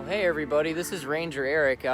Hey everybody, this is Ranger Eric.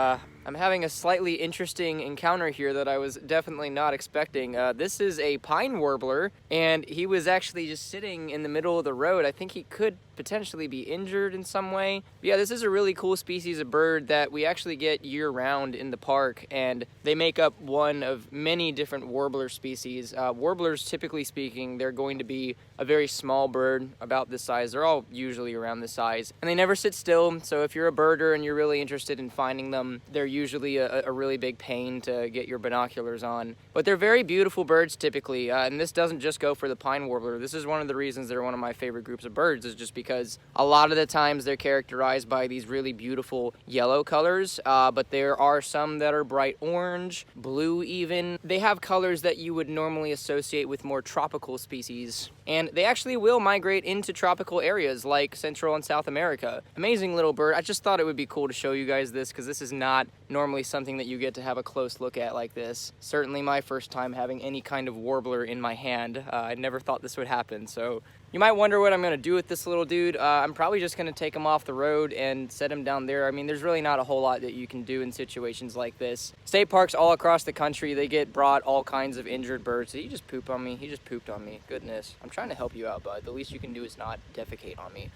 I'm having a slightly interesting encounter here that I was definitely not expecting. This is a pine warbler, and he was actually just sitting in the middle of the road. I think he could potentially be injured in some way. But yeah, this is a really cool species of bird that we actually get year-round in the park, and they make up one of many different warbler species. Warblers, typically speaking, they're going to be a very small bird, about this size. They're all usually around this size, and they never sit still. So if you're a birder and you're really interested in finding them, they're usually a really big pain to get your binoculars on. But they're very beautiful birds typically, and this doesn't just go for the pine warbler. This is one of the reasons they're one of my favorite groups of birds, is just because a lot of the times they're characterized by these really beautiful yellow colors, but there are some that are bright orange, blue even. They have colors that you would normally associate with more tropical species, and they actually will migrate into tropical areas like Central and South America. Amazing little bird. I just thought it would be cool to show you guys this, because this is not normally something that you get to have a close look at like this. Certainly my first time having any kind of warbler in my hand. I never thought this would happen, so you might wonder what I'm gonna do with this little dude. I'm probably just gonna take him off the road and set him down there. I mean, there's really not a whole lot that you can do in situations like this. State parks all across the country, they get brought all kinds of injured birds. Did he just poop on me? He just pooped on me. Goodness. I'm trying to help you out, bud. The least you can do is not defecate on me.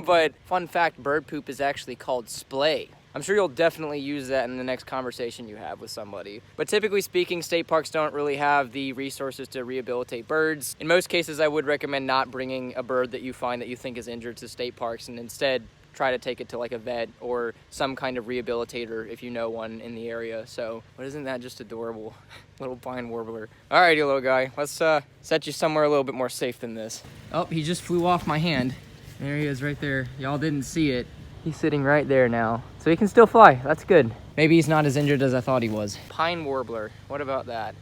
But fun fact, bird poop is actually called splay. I'm sure you'll definitely use that in the next conversation you have with somebody. But typically speaking, state parks don't really have the resources to rehabilitate birds. In most cases, I would recommend not bringing a bird that you find that you think is injured to state parks, and instead try to take it to like a vet or some kind of rehabilitator if you know one in the area. So, but isn't that just adorable? Little pine warbler. All right, you little guy, let's set you somewhere a little bit more safe than this. Oh, he just flew off my hand. There he is right there. Y'all didn't see it. He's sitting right there now. So he can still fly, that's good. Maybe he's not as injured as I thought he was. Pine warbler, what about that?